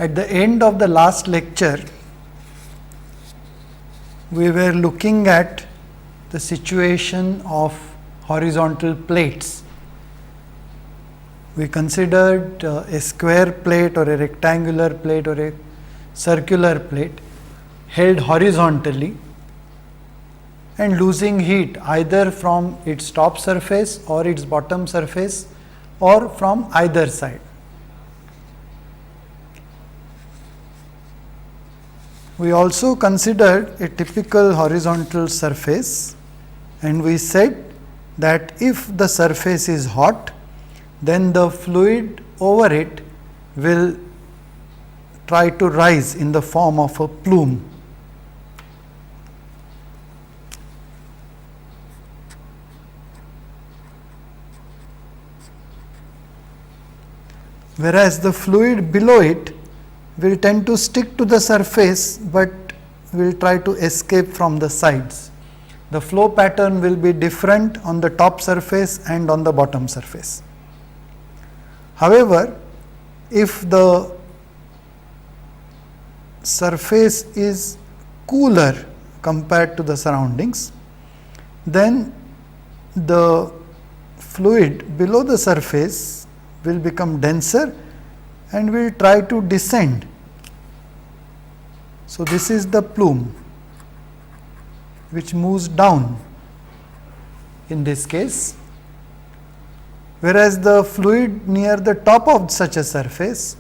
At the end of the last lecture, we were looking at the situation of horizontal plates. We considered a square plate or a rectangular plate or a circular plate held horizontally and losing heat either from its top surface or its bottom surface or from either side. We also considered a typical horizontal surface, and we said that if the surface is hot, then the fluid over it will try to rise in the form of a plume. Whereas the fluid below it will tend to stick to the surface, but will try to escape from the sides. The flow pattern will be different on the top surface and on the bottom surface. However, if the surface is cooler compared to the surroundings, then the fluid below the surface will become denser and will try to descend. So, this is the plume which moves down in this case, whereas the fluid near the top of such a surface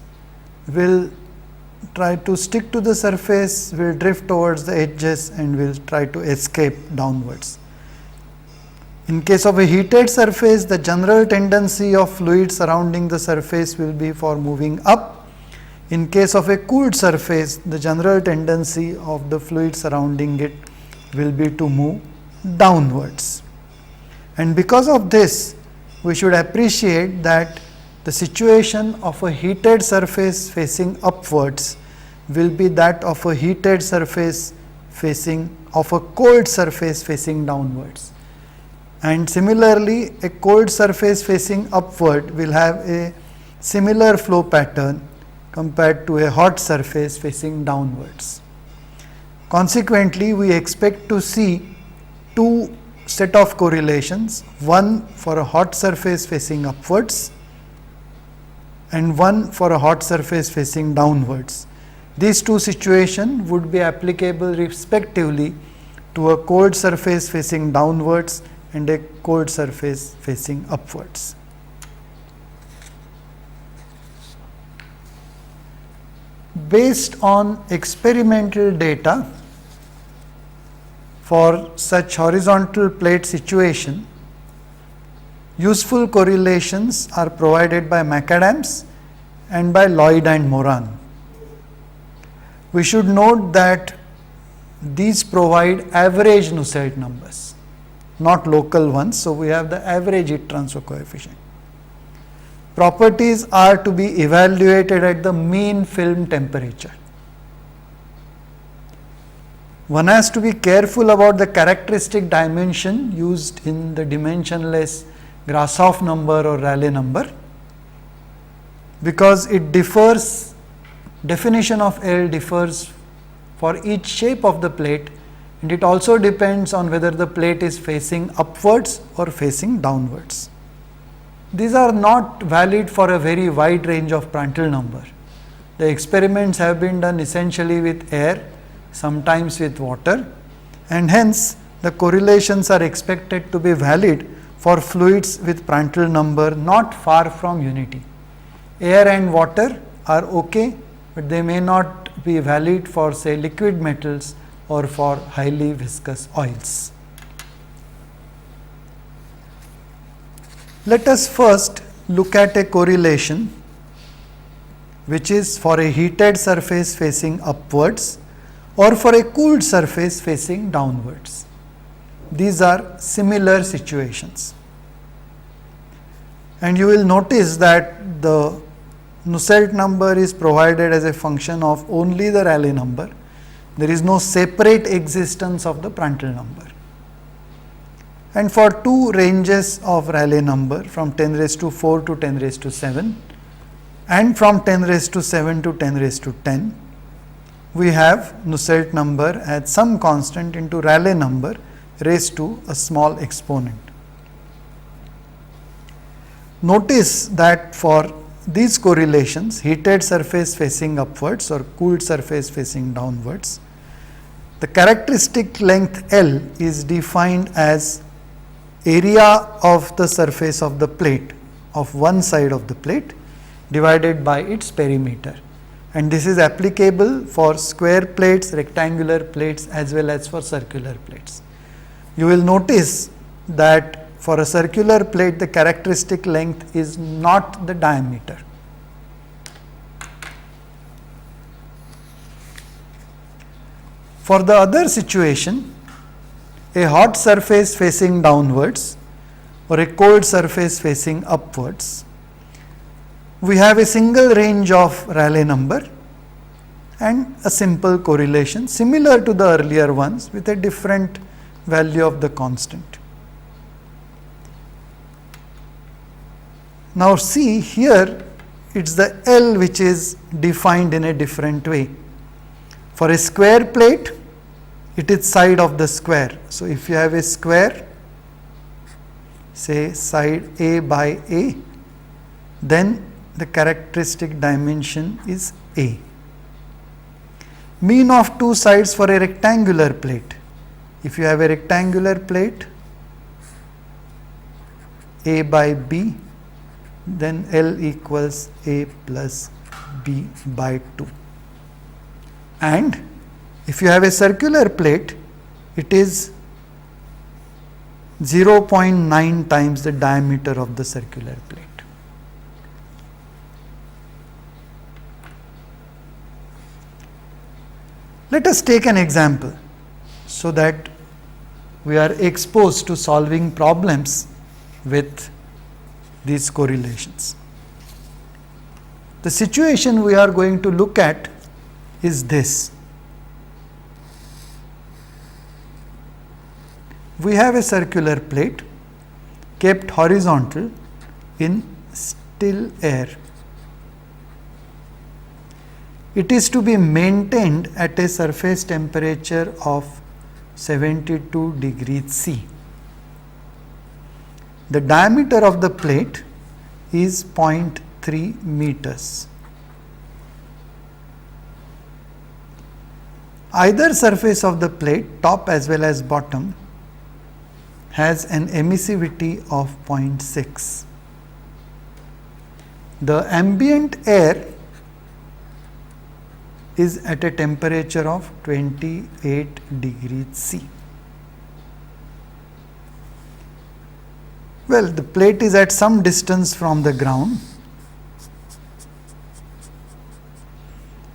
will try to stick to the surface, will drift towards the edges and will try to escape downwards. In case of a heated surface, the general tendency of fluid surrounding the surface will be for moving up. In case of a cooled surface, the general tendency of the fluid surrounding it will be to move downwards. And because of this, we should appreciate that the situation of a heated surface facing upwards will be that of a heated surface of a cold surface facing downwards. And similarly, a cold surface facing upward will have a similar flow pattern compared to a hot surface facing downwards. Consequently, we expect to see two set of correlations, one for a hot surface facing upwards and one for a hot surface facing downwards. These two situations would be applicable respectively to a cold surface facing downwards and a cold surface facing upwards. Based on experimental data for such horizontal plate situation, useful correlations are provided by Macadams and by Lloyd and Moran. We should note that these provide average Nusselt numbers, not local ones. So, we have the average heat transfer coefficient. Properties are to be evaluated at the mean film temperature. One has to be careful about the characteristic dimension used in the dimensionless Grashof number or Rayleigh number, because it differs, definition of L differs for each shape of the plate, and it also depends on whether the plate is facing upwards or facing downwards. These are not valid for a very wide range of Prandtl number. The experiments have been done essentially with air, sometimes with water, and hence the correlations are expected to be valid for fluids with Prandtl number not far from unity. Air and water are okay, but they may not be valid for, say, liquid metals or for highly viscous oils. Let us first look at a correlation which is for a heated surface facing upwards or for a cooled surface facing downwards. These are similar situations. And you will notice that the Nusselt number is provided as a function of only the Rayleigh number. There is no separate existence of the Prandtl number. And for two ranges of Rayleigh number from 10⁴ to 10⁷, and from 10 raised to 7 to 10 raised to 10, we have Nusselt number as some constant into Rayleigh number raised to a small exponent. Notice that for these correlations, heated surface facing upwards or cooled surface facing downwards, the characteristic length L is defined as area of the surface of the plate of one side of the plate divided by its perimeter, and this is applicable for square plates, rectangular plates as well as for circular plates. You will notice that for a circular plate the characteristic length is not the diameter. For the other situation, a hot surface facing downwards or a cold surface facing upwards, we have a single range of Rayleigh number and a simple correlation similar to the earlier ones with a different value of the constant. Now see here, it is the L which is defined in a different way. For a square plate, it is side of the square. So if you have a square, say side A by A, then the characteristic dimension is A. Mean of two sides for a rectangular plate. If you have a rectangular plate, A by B, then L equals A plus B by 2. And if you have a circular plate, it is 0.9 times the diameter of the circular plate. Let us take an example so that we are exposed to solving problems with these correlations. The situation we are going to look at is this. We have a circular plate kept horizontal in still air. It is to be maintained at a surface temperature of 72 degrees C. The diameter of the plate is 0.3 meters. Either surface of the plate, top as well as bottom, has an emissivity of 0.6. The ambient air is at a temperature of 28 degrees C. Well, the plate is at some distance from the ground,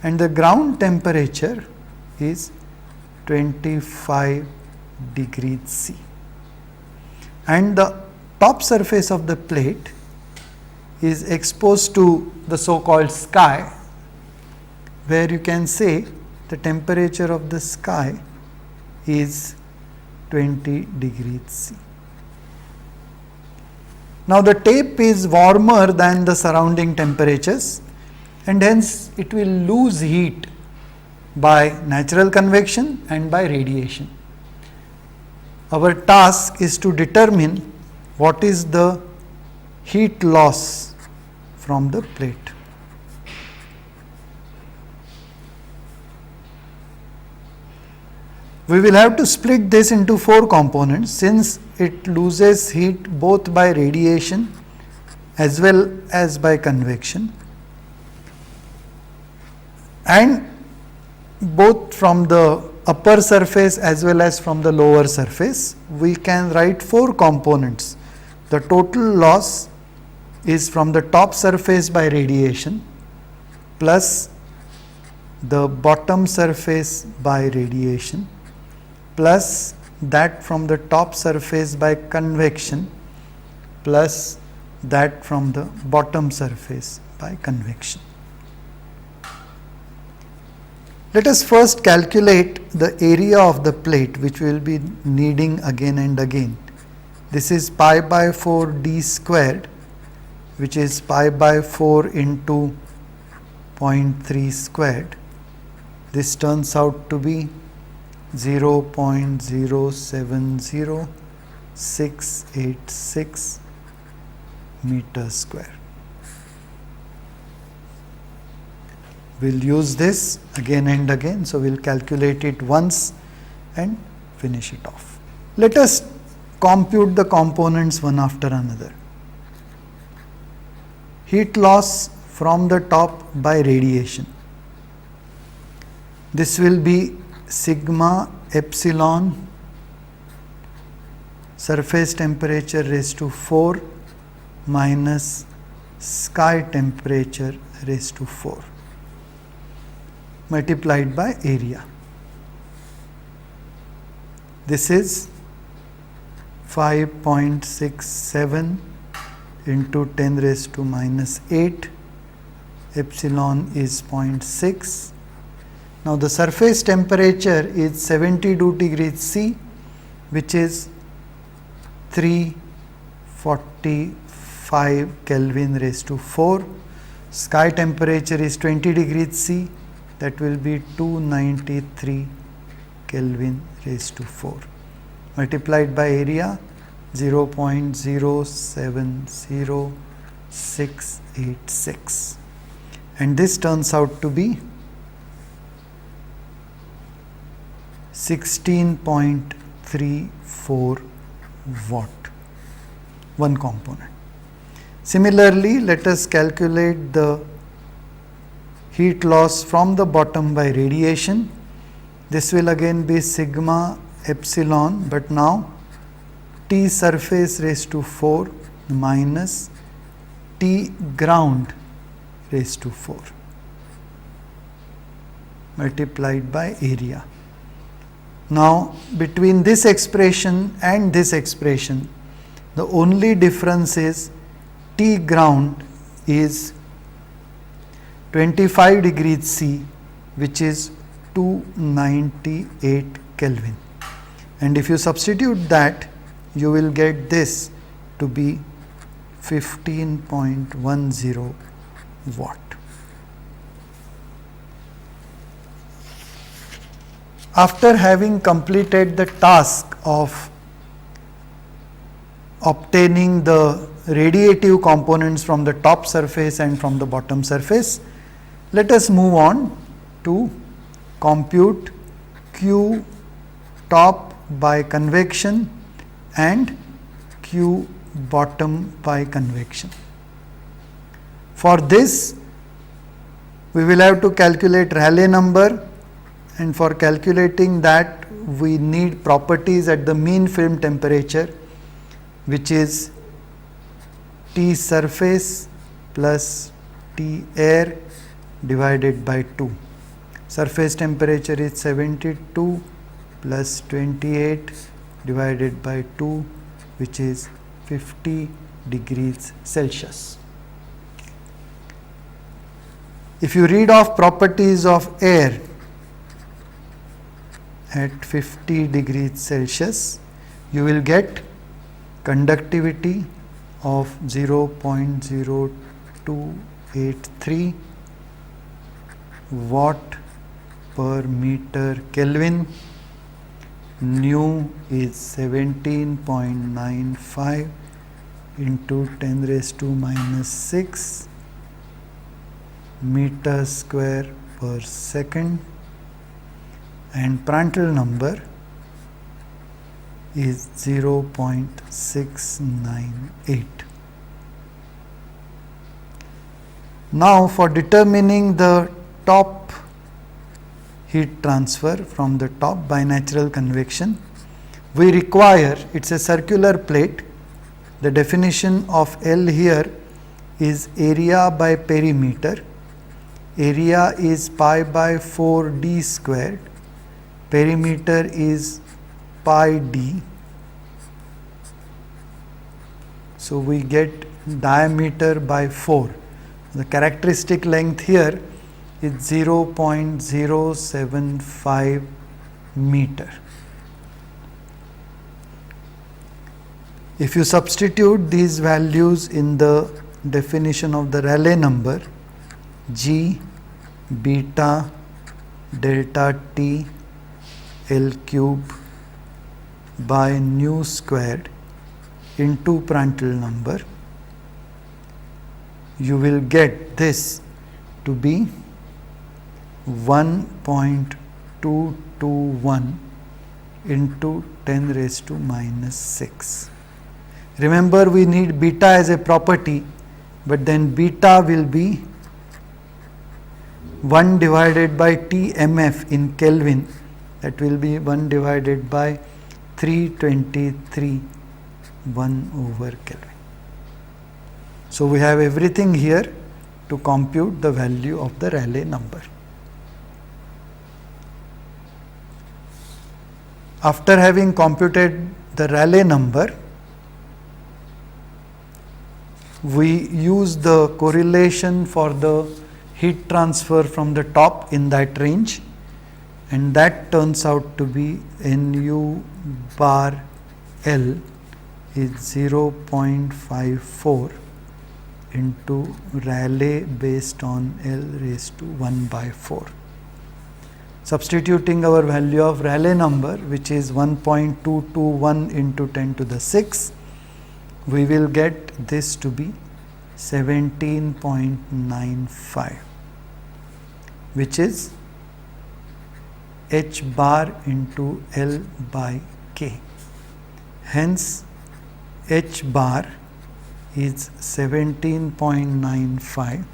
and the ground temperature is 25 degrees C. And the top surface of the plate is exposed to the so-called sky, where you can say the temperature of the sky is 20 degrees C. Now the tape is warmer than the surrounding temperatures, and hence it will lose heat by natural convection and by radiation. Our task is to determine what is the heat loss from the plate. We will have to split this into 4 components, since it loses heat both by radiation as well as by convection, and both from the upper surface as well as from the lower surface. We can write 4 components. The total loss is from the top surface by radiation plus the bottom surface by radiation plus that from the top surface by convection plus that from the bottom surface by convection. Let us first calculate the area of the plate, which we will be needing again and again. This is pi by 4 d squared, which is pi by 4 into 0.3 squared. This turns out to be 0.070686 meters square. We'll use this again and again, so we'll calculate it once and finish it off. Let us compute the components one after another. Heat loss from the top by radiation. This will be sigma epsilon surface temperature raised to 4 minus sky temperature raised to 4 multiplied by area. This is 5.67 into 10 raised to minus 8. Epsilon is 0.6. Now the surface temperature is 72 degrees C, which is 345 Kelvin raised to 4. Sky temperature is 20 degrees C, that will be 293 Kelvin raised to 4 multiplied by area 0.070686, and this turns out to be 16.34 watt, one component. Similarly, let us calculate the heat loss from the bottom by radiation. This will again be sigma epsilon, but now T surface raised to 4 minus T ground raised to 4 multiplied by area. Now between this expression and this expression, the only difference is T ground is 25 degrees C, which is 298 Kelvin, and if you substitute that, you will get this to be 15.10 watt. After having completed the task of obtaining the radiative components from the top surface and from the bottom surface, let us move on to compute Q top by convection and Q bottom by convection. For this, we will have to calculate Rayleigh number, and for calculating that we need properties at the mean film temperature, which is T surface plus T air divided by 2. Surface temperature is 72 plus 28 divided by 2, which is 50 degrees Celsius. If you read off properties of air at 50 degrees Celsius, you will get conductivity of 0.0283 watt per meter Kelvin. Nu is 17.95 into 10 raised to minus 6 meter square per second, and Prandtl number is 0.698. Now for determining the top heat transfer from the top by natural convection, we require, it's a circular plate, the definition of L here is area by perimeter. Area is pi by 4 d squared, perimeter is pi d. So we get diameter by 4. The characteristic length here is 0.075 meter. If you substitute these values in the definition of the Rayleigh number, G beta delta T L cube by nu squared into Prandtl number, you will get this to be 1.221 into 10 raised to minus 6. Remember, we need beta as a property, but then beta will be 1 divided by TMF in Kelvin, that will be 1 divided by 323 1 over Kelvin. So we have everything here to compute the value of the Rayleigh number. After having computed the Rayleigh number, we use the correlation for the heat transfer from the top in that range, and that turns out to be Nu bar L is 0.54 into Rayleigh based on L raised to 1 by 4. Substituting our value of Rayleigh number, which is 1.221 into 10 to the 6, we will get this to be 17.95, which is H bar into L by K. Hence, H bar is 17.95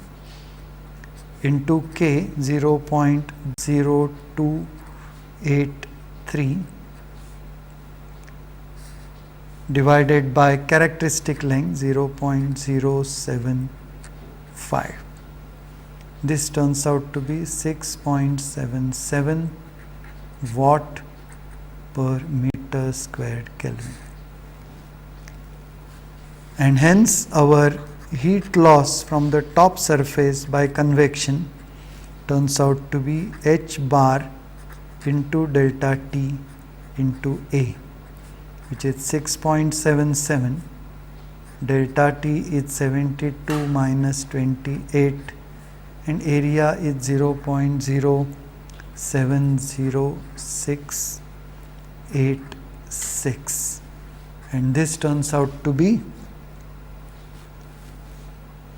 into K 0.0283 divided by characteristic length 0.075. This turns out to be 6.77 watt per meter squared Kelvin. And hence our heat loss from the top surface by convection turns out to be H bar into delta T into A, which is 6.77, delta T is 72 minus 28, and area is 0.07066, and this turns out to be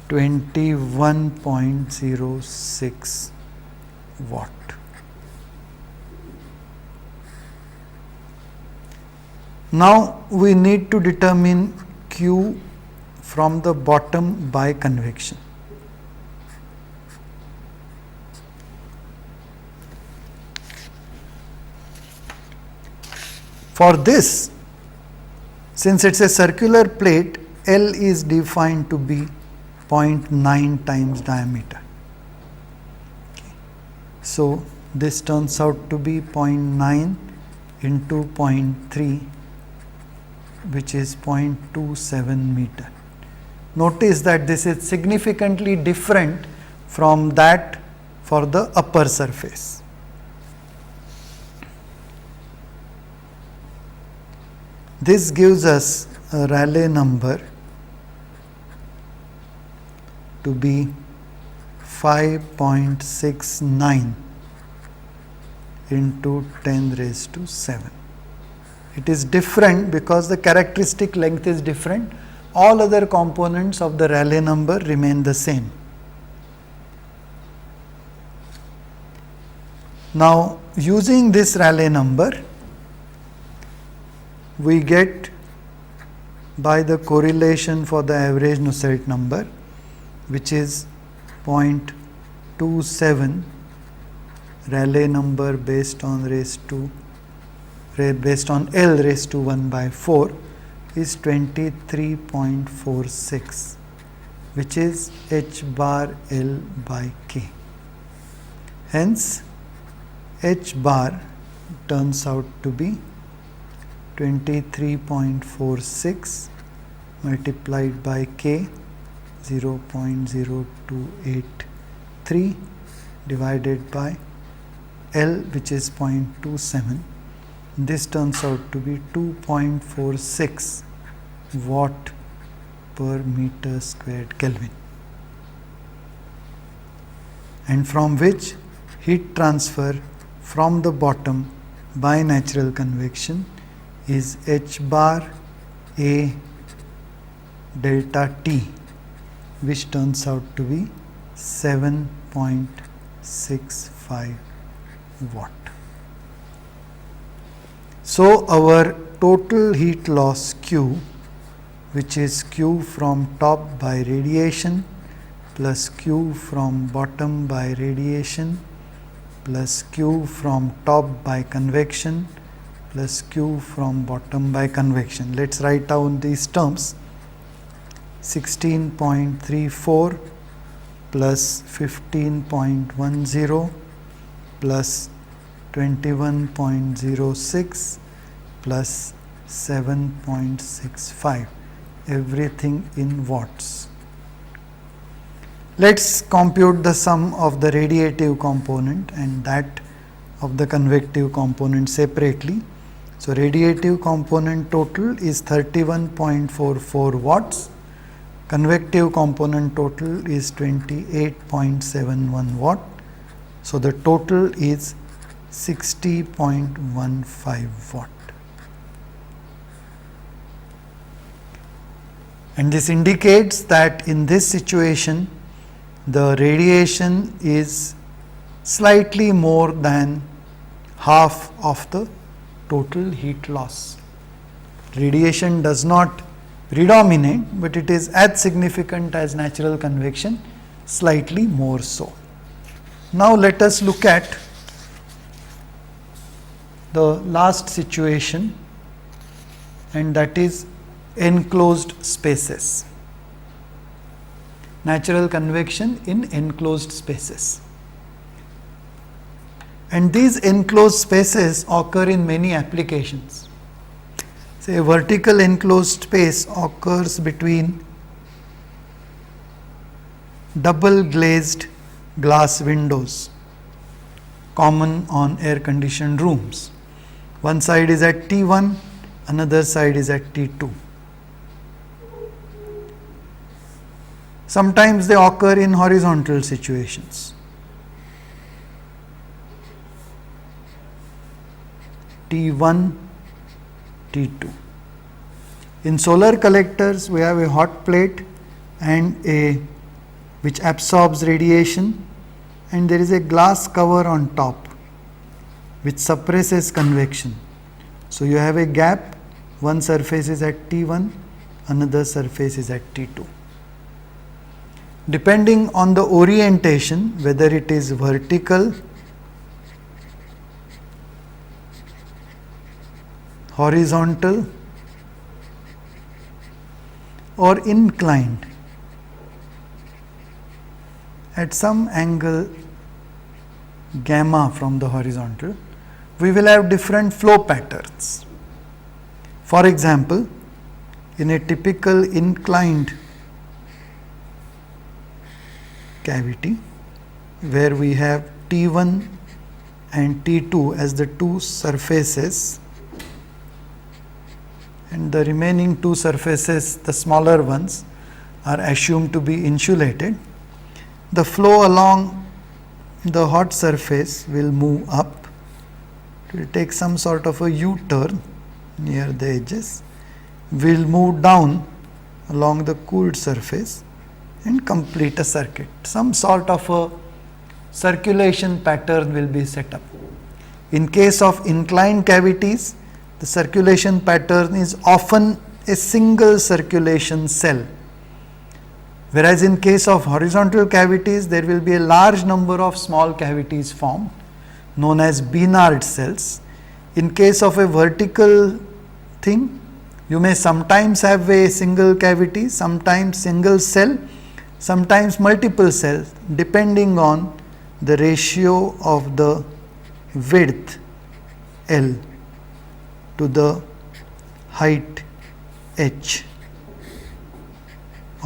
21.06 watt. Now we need to determine Q from the bottom by convection. For this, since it is a circular plate, L is defined to be 0.9 times diameter. Okay. So this turns out to be 0.9 into 0.3, which is 0.27 meter. Notice that this is significantly different from that for the upper surface. This gives us a Rayleigh number to be 5.69 into 10 raised to 7. It is different because the characteristic length is different. All other components of the Rayleigh number remain the same. Now, using this Rayleigh number, we get by the correlation for the average Nusselt number, which is 0.27 Rayleigh number based on L raised to 1 by 4 is 23.46, which is H bar L by K. Hence, H bar turns out to be 23.46 multiplied by K 0.0283 divided by L, which is 0.27. This turns out to be 2.46 watt per meter squared Kelvin, and from which heat transfer from the bottom by natural convection is H bar A delta T, which turns out to be 7.65 watt. So our total heat loss Q, which is Q from top by radiation plus Q from bottom by radiation plus Q from top by convection plus Q from bottom by convection. Let's write down these terms. 16.34 plus 15.10 plus 21.06 plus 7.65, everything in watts. Let's compute the sum of the radiative component and that of the convective component separately. So radiative component total is 31.44 watts. Convective component total is 28.71 watt. So the total is 60.15 watt. And this indicates that in this situation the radiation is slightly more than half of the total heat loss. Radiation does not predominate, but it is as significant as natural convection, slightly more so. Now let us look at the last situation, and that is enclosed spaces. Natural convection in enclosed spaces. And these enclosed spaces occur in many applications. Say a vertical enclosed space occurs between double glazed glass windows, common on air conditioned rooms. One side is at T1, another side is at T2. Sometimes they occur in horizontal situations. T1, T2. In solar collectors, we have a hot plate and which absorbs radiation, and there is a glass cover on top which suppresses convection. So you have a gap, one surface is at T1, another surface is at T2. Depending on the orientation, whether it is vertical, horizontal or inclined, at some angle gamma from the horizontal, we will have different flow patterns. For example, in a typical inclined cavity where we have T1 and T2 as the two surfaces, and the remaining two surfaces, the smaller ones, are assumed to be insulated, the flow along the hot surface will move up. It will take some sort of a U-turn near the edges, will move down along the cooled surface and complete a circuit. Some sort of a circulation pattern will be set up. In case of inclined cavities, the circulation pattern is often a single circulation cell, whereas in case of horizontal cavities, there will be a large number of small cavities formed, known as Bénard cells. In case of a vertical thing, you may sometimes have a single cavity, sometimes single cell, sometimes multiple cells, depending on the ratio of the width L to the height h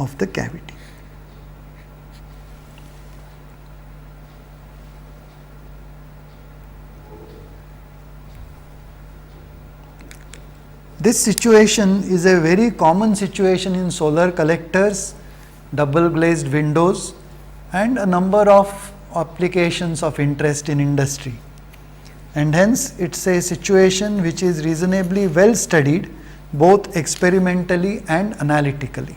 of the cavity. This situation is a very common situation in solar collectors, double glazed windows, and a number of applications of interest in industry. And hence it's a situation which is reasonably well studied both experimentally and analytically.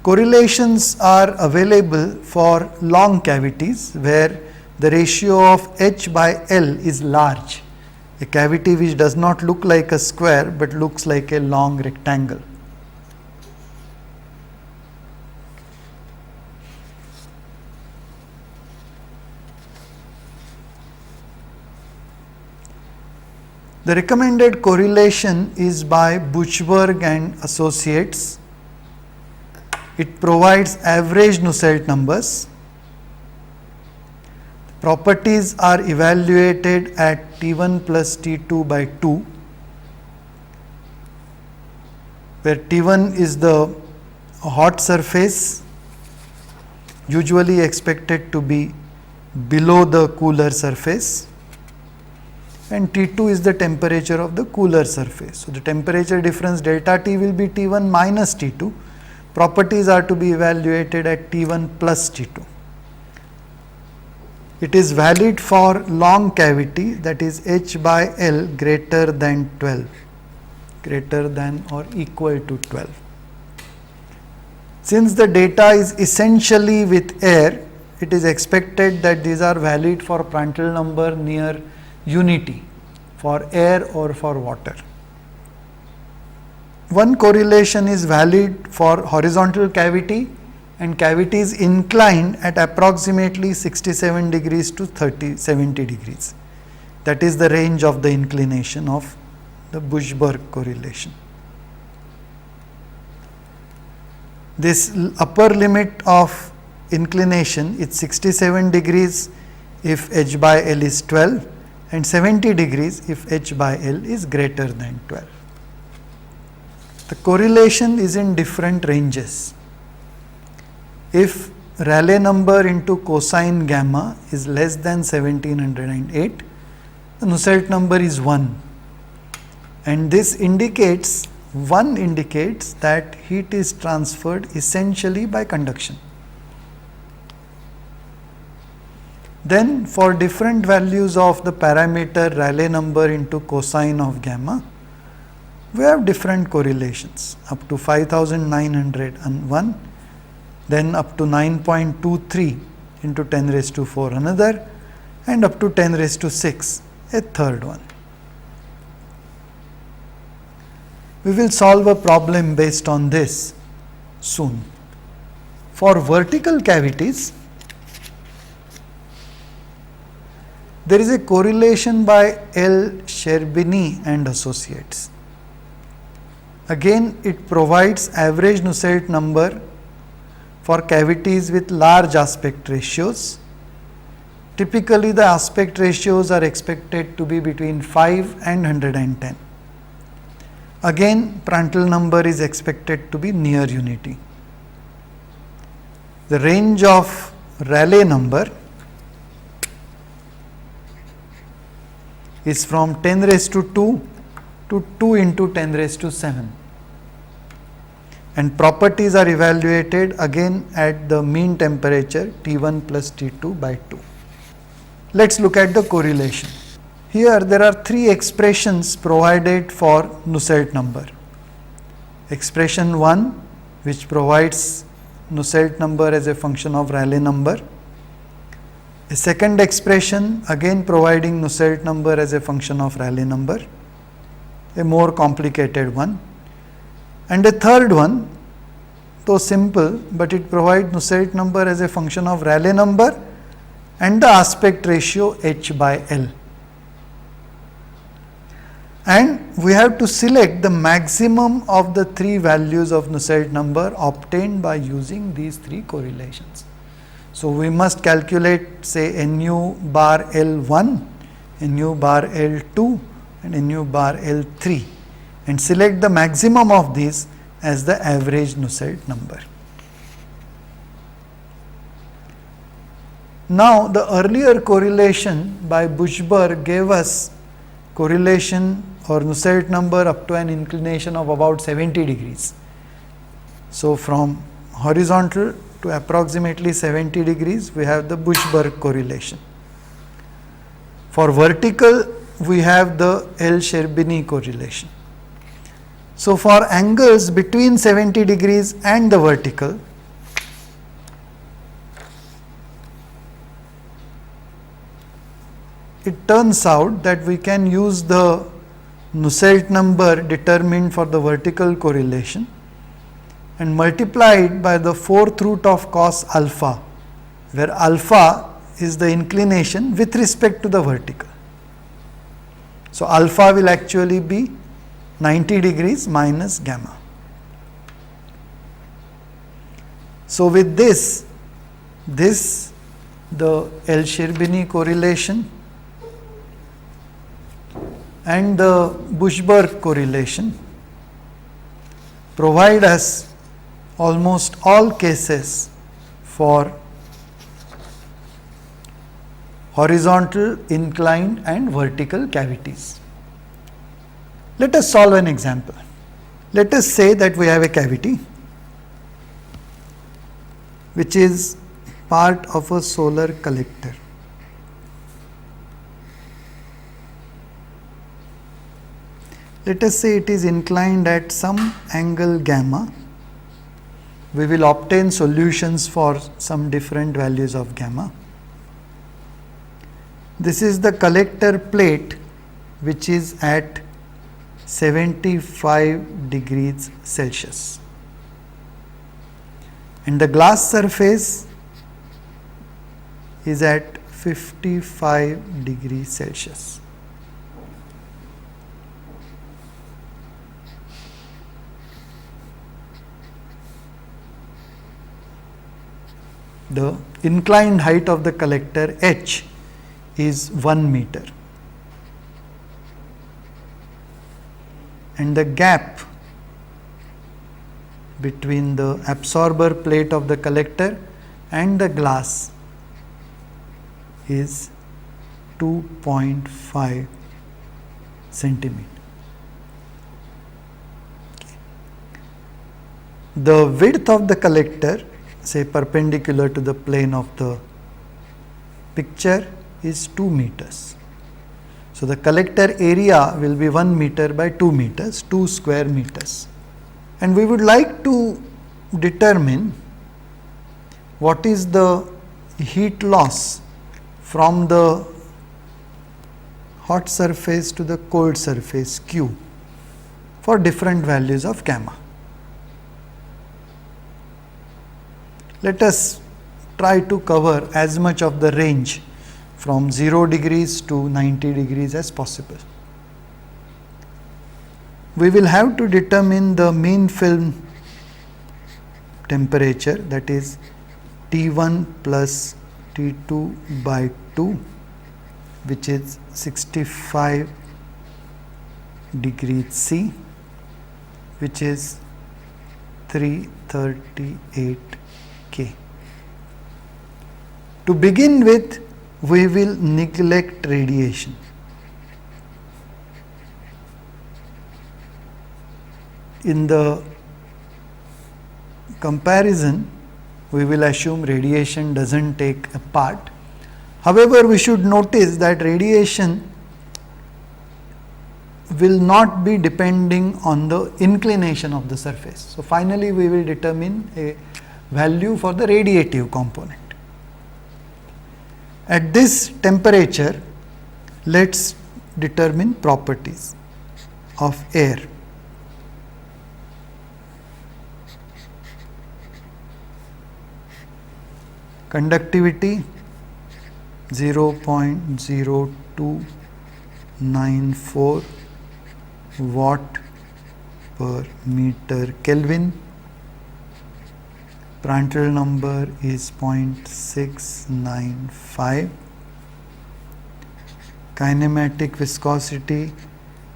Correlations are available for long cavities where the ratio of H by L is large, a cavity which does not look like a square but looks like a long rectangle. The recommended correlation is by Buchberg and Associates. It provides average Nusselt numbers. Properties are evaluated at T1 plus T2 by 2, where T1 is the hot surface, usually expected to be below the cooler surface, and T2 is the temperature of the cooler surface. So, the temperature difference delta T will be T1 minus T2. Properties are to be evaluated at T1 plus T2. It is valid for long cavity, that is H by L greater than 12, greater than or equal to 12. Since the data is essentially with air, it is expected that these are valid for Prandtl number near unity for air or for water. One correlation is valid for horizontal cavity and cavities inclined at approximately 67 degrees to 70 degrees. That is the range of the inclination of the Buchberg correlation. This upper limit of inclination is 67 degrees if H by L is 12 and 70 degrees if H by L is greater than 12. The correlation is in different ranges. If Rayleigh number into cosine gamma is less than 1708, the Nusselt number is 1, and this indicates, 1 indicates that heat is transferred essentially by conduction. Then for different values of the parameter Rayleigh number into cosine of gamma, we have different correlations up to 5901, then up to 9.23 into 10 raised to 4 another, and up to 10 raised to 6 a third one. We will solve a problem based on this soon. For vertical cavities, there is a correlation by L. Sherbini and Associates. Again, it provides average Nusselt number for cavities with large aspect ratios. Typically, the aspect ratios are expected to be between 5 and 110. Again, Prandtl number is expected to be near unity. The range of Rayleigh number is from 10 raised to 2 to 2 into 10 raised to 7. And properties are evaluated again at the mean temperature T1 plus T2 by 2. Let's look at the correlation. Here there are 3 expressions provided for Nusselt number. Expression 1, which provides Nusselt number as a function of Rayleigh number. A second expression again providing Nusselt number as a function of Rayleigh number, a more complicated one. And a third one, though simple, but it provides Nusselt number as a function of Rayleigh number and the aspect ratio H by L. And we have to select the maximum of the 3 values of Nusselt number obtained by using these 3 correlations. So, we must calculate, say, Nu bar L1, Nu bar L2 and Nu bar L3 and select the maximum of these as the average Nusselt number. Now, the earlier correlation by Buchberg gave us correlation or Nusselt number up to an inclination of about 70 degrees. So from horizontal to approximately 70 degrees, we have the Buchberg correlation. For vertical, we have the L-Sherbini correlation. So for angles between 70 degrees and the vertical, it turns out that we can use the Nusselt number determined for the vertical correlation and multiply it by the fourth root of cos alpha, where alpha is the inclination with respect to the vertical. So alpha will actually be 90 degrees minus gamma. So with this the L-Sherbini correlation and the Buchberg correlation provide us almost all cases for horizontal, inclined and vertical cavities. Let us solve an example. Let us say that we have a cavity which is part of a solar collector. Let us say it is inclined at some angle gamma. We will obtain solutions for some different values of gamma. This is the collector plate which is at 75 degrees Celsius, and the glass surface is at 55 degrees Celsius. The inclined height of the collector h is 1 meter, and the gap between the absorber plate of the collector and the glass is 2.5 centimeter. The width of the collector, say perpendicular to the plane of the picture, is 2 meters. So the collector area will be 1 meter by 2 meters, 2 square meters. And we would like to determine what is the heat loss from the hot surface to the cold surface Q for different values of gamma. Let us try to cover as much of the range from 0 degrees to 90 degrees as possible. We will have to determine the mean film temperature, that is T1 plus T2 by 2, which is 65 degrees C, which is 338 K. To begin with, we will neglect radiation. In the comparison, we will assume radiation doesn't take a part. However, we should notice that radiation will not be depending on the inclination of the surface. So finally, we will determine a value for the radiative component. At this temperature, let's determine properties of air. Conductivity 0.0294 watt per meter Kelvin. Prandtl number is 0.695. Kinematic viscosity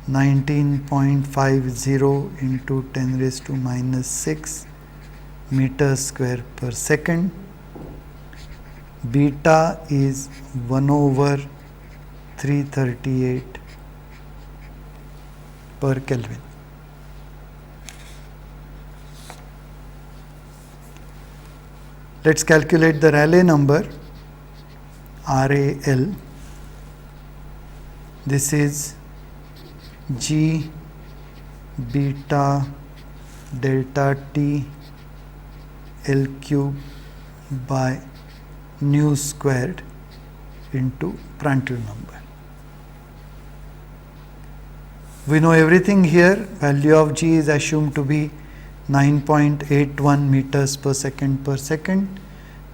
19.50 into 10 raised to minus 6 meters square per second. Beta is 1 over 338 per Kelvin. Let's calculate the Rayleigh number, RAL. This is G beta delta T L cube by nu squared into Prandtl number. We know everything here. Value of G is assumed to be 9.81 meters per second per second.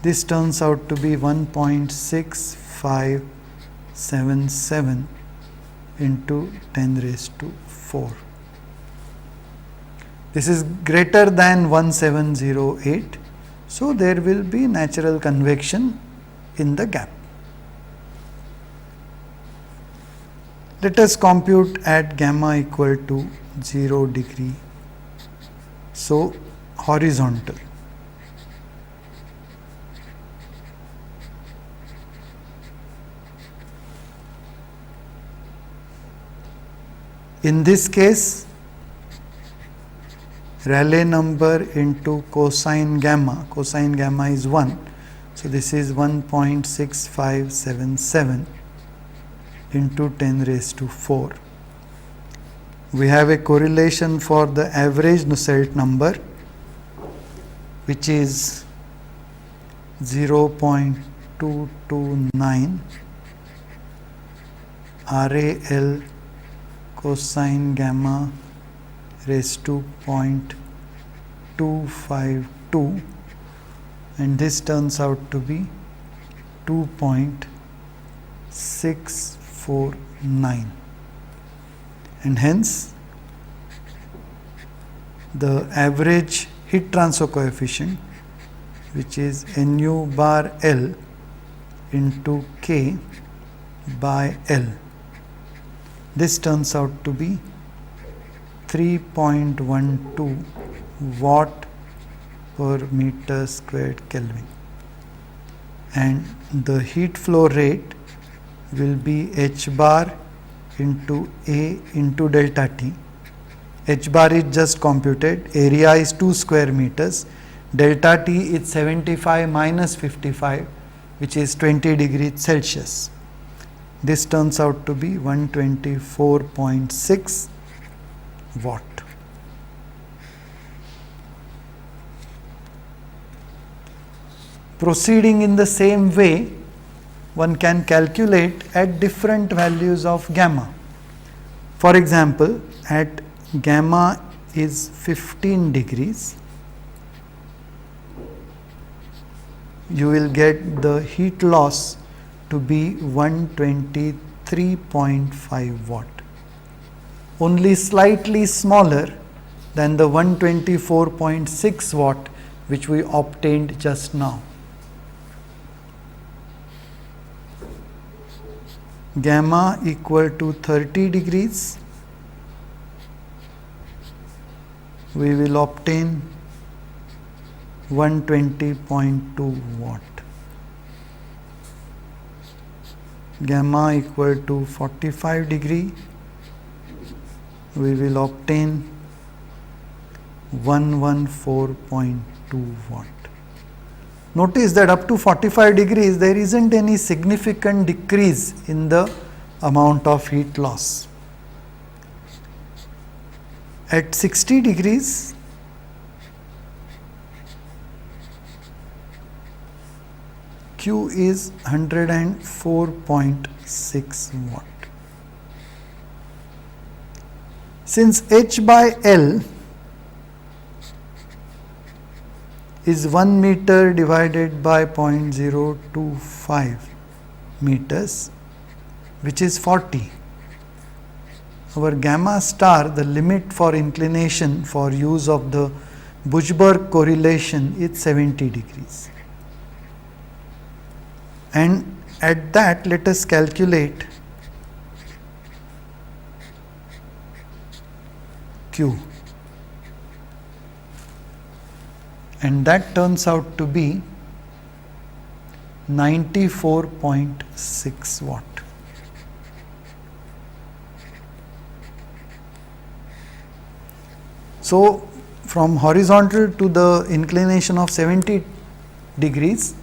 This turns out to be 1.6577 into 10 raised to 4. This is greater than 1708, so there will be natural convection in the gap. Let us compute at gamma equal to 0 degree. So, horizontal. In this case, Rayleigh number into cosine gamma is 1. So, this is 1.6577 into 10 raised to 4. We have a correlation for the average Nusselt number, which is 0.229 RAL cosine gamma raised to 0.252, and this turns out to be 2.649, and hence the average heat transfer coefficient, which is Nu bar L into K by L, this turns out to be 3.12 watt per meter squared Kelvin, and the heat flow rate will be H bar into A into delta T. H bar is just computed, area is 2 square meters, delta T is 75 minus 55, which is 20 degrees Celsius. This turns out to be 124.6 watt. Proceeding in the same way, one can calculate at different values of gamma. For example, at gamma is 15 degrees, you will get the heat loss to be 123.5 watt, only slightly smaller than the 124.6 watt which we obtained just now. Gamma equal to 30 degrees, we will obtain 120.2 watt. Gamma equal to 45 degree, we will obtain 114.2 watt. Notice that up to 45 degrees there isn't any significant decrease in the amount of heat loss. At 60 degrees, Q is 104.6 watt. Since H by L is 1 meter divided by 0.025 meters, which is 40. Our gamma star, the limit for inclination for use of the Buchberg correlation, is 70 degrees. And at that, let us calculate Q. And that turns out to be 94.6 watt. So, from horizontal to the inclination of 70 degrees,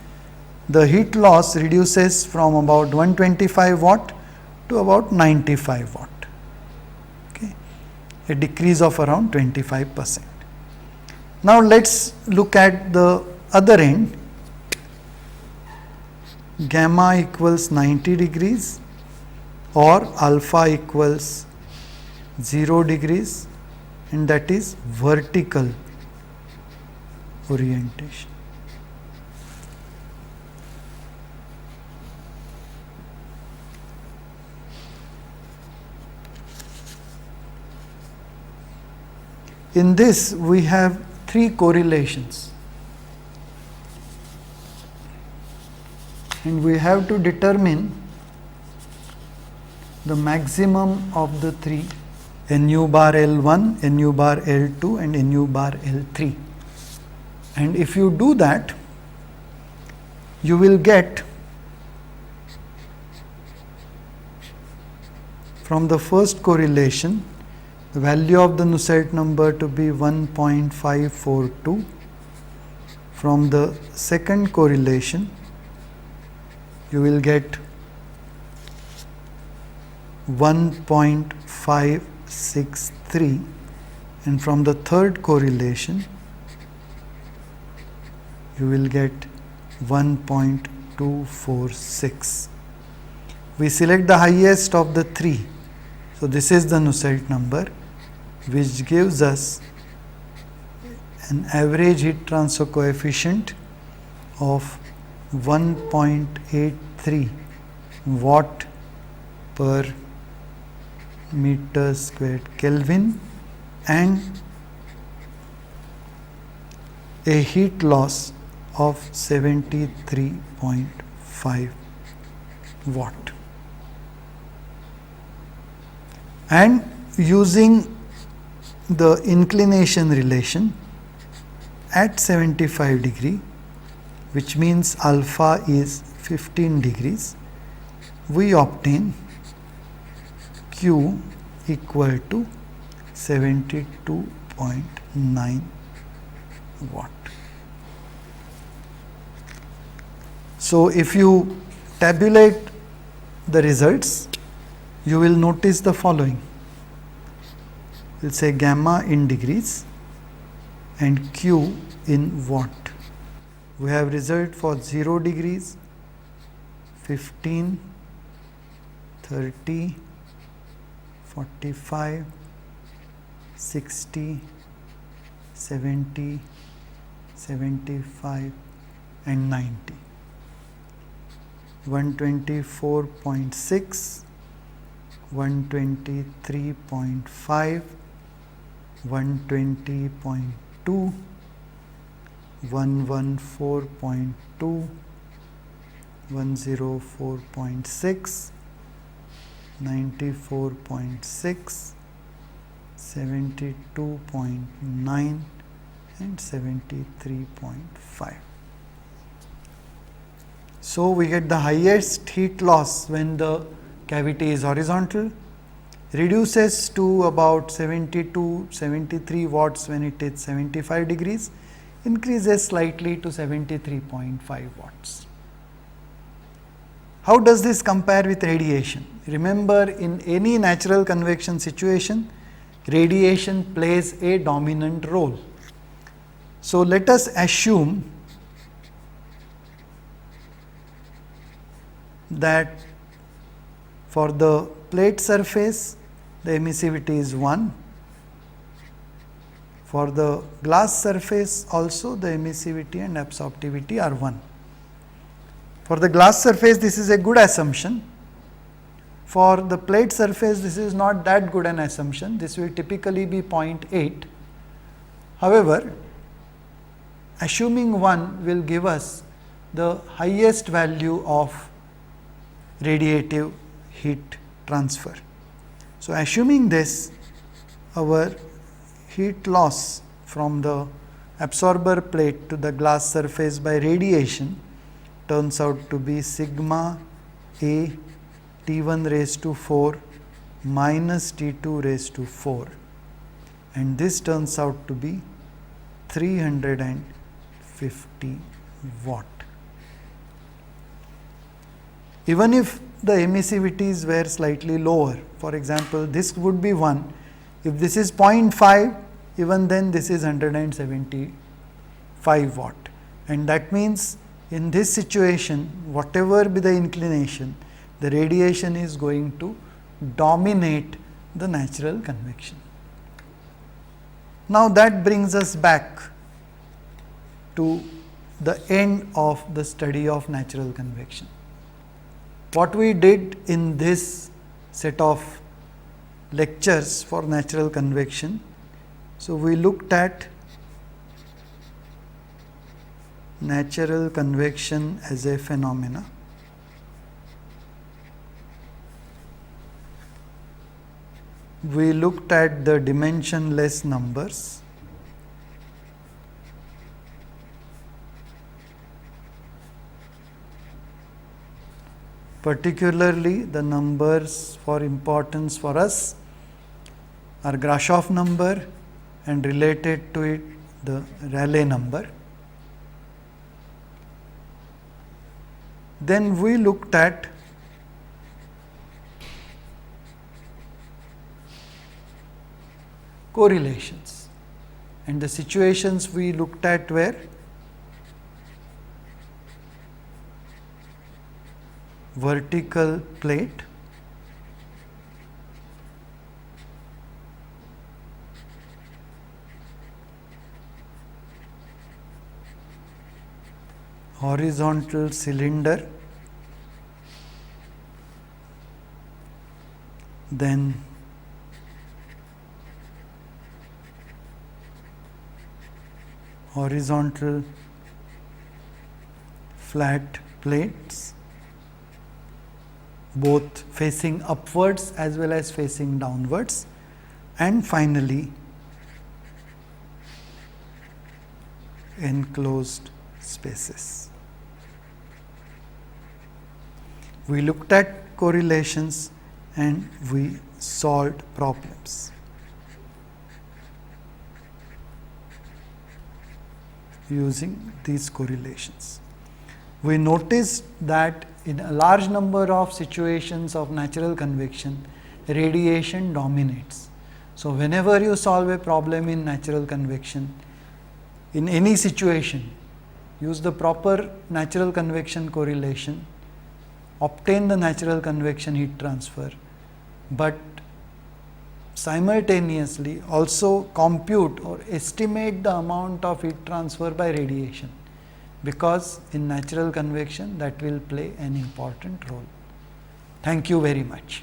the heat loss reduces from about 125 watt to about 95 watt, okay, a decrease of around 25%. Now, let us look at the other end. Gamma equals 90 degrees or alpha equals 0 degrees, and that is vertical orientation. In this we have three correlations, and we have to determine the maximum of the three: nu bar L1, nu bar L2 and nu bar L3. And if you do that, you will get from the first correlation the value of the Nusselt number to be 1.542. From the second correlation, you will get 1.563, and from the third correlation you will get 1.246. We select the highest of the three. So, this is the Nusselt number, which gives us an average heat transfer coefficient of 1.83 watt per meter squared Kelvin and a heat loss of 73.5 watt. And using the inclination relation at 75 degree, which means alpha is 15 degrees, we obtain Q equal to 72.9 watt. So, if you tabulate the results, you will notice the following. We will say gamma in degrees and Q in watt. We have result for 0 degrees, 15, 30, 45, 60, 70, 75 and 90. 124.6, 123.5, 120.2, 114.2, 104.6, 94.6, 72.9 and 73.5. So, we get the highest heat loss when the cavity is horizontal, reduces to about 72, 73 watts when it is 75 degrees, increases slightly to 73.5 watts. How does this compare with radiation? Remember, in any natural convection situation, radiation plays a dominant role. So, let us assume that for the plate surface the emissivity is 1, for the glass surface also the emissivity and absorptivity are 1. For the glass surface this is a good assumption. For the plate surface this is not that good an assumption, this will typically be 0.8. However, assuming 1 will give us the highest value of radiative heat transfer. So, assuming this, our heat loss from the absorber plate to the glass surface by radiation turns out to be sigma A T1 raised to 4 minus T2 raised to 4. and this turns out to be 350 watt. Even if the emissivities were slightly lower, for example, this would be 1, if this is 0.5, even then this is 175 watt, and that means in this situation, whatever be the inclination, the radiation is going to dominate the natural convection. Now, that brings us back to the end of the study of natural convection. What we did in this set of lectures for natural convection, so we looked at natural convection as a phenomena. We looked at the dimensionless numbers. Particularly the numbers for importance for us are Grashof number and related to it the Rayleigh number. Then we looked at correlations, and the situations we looked at were vertical plate, horizontal cylinder, then horizontal flat plates, both facing upwards as well as facing downwards, and finally enclosed spaces. We looked at correlations and we solved problems using these correlations. We noticed that in a large number of situations of natural convection, radiation dominates. So, whenever you solve a problem in natural convection, in any situation, use the proper natural convection correlation, obtain the natural convection heat transfer, but simultaneously also compute or estimate the amount of heat transfer by radiation, because in natural convection that will play an important role. Thank you very much.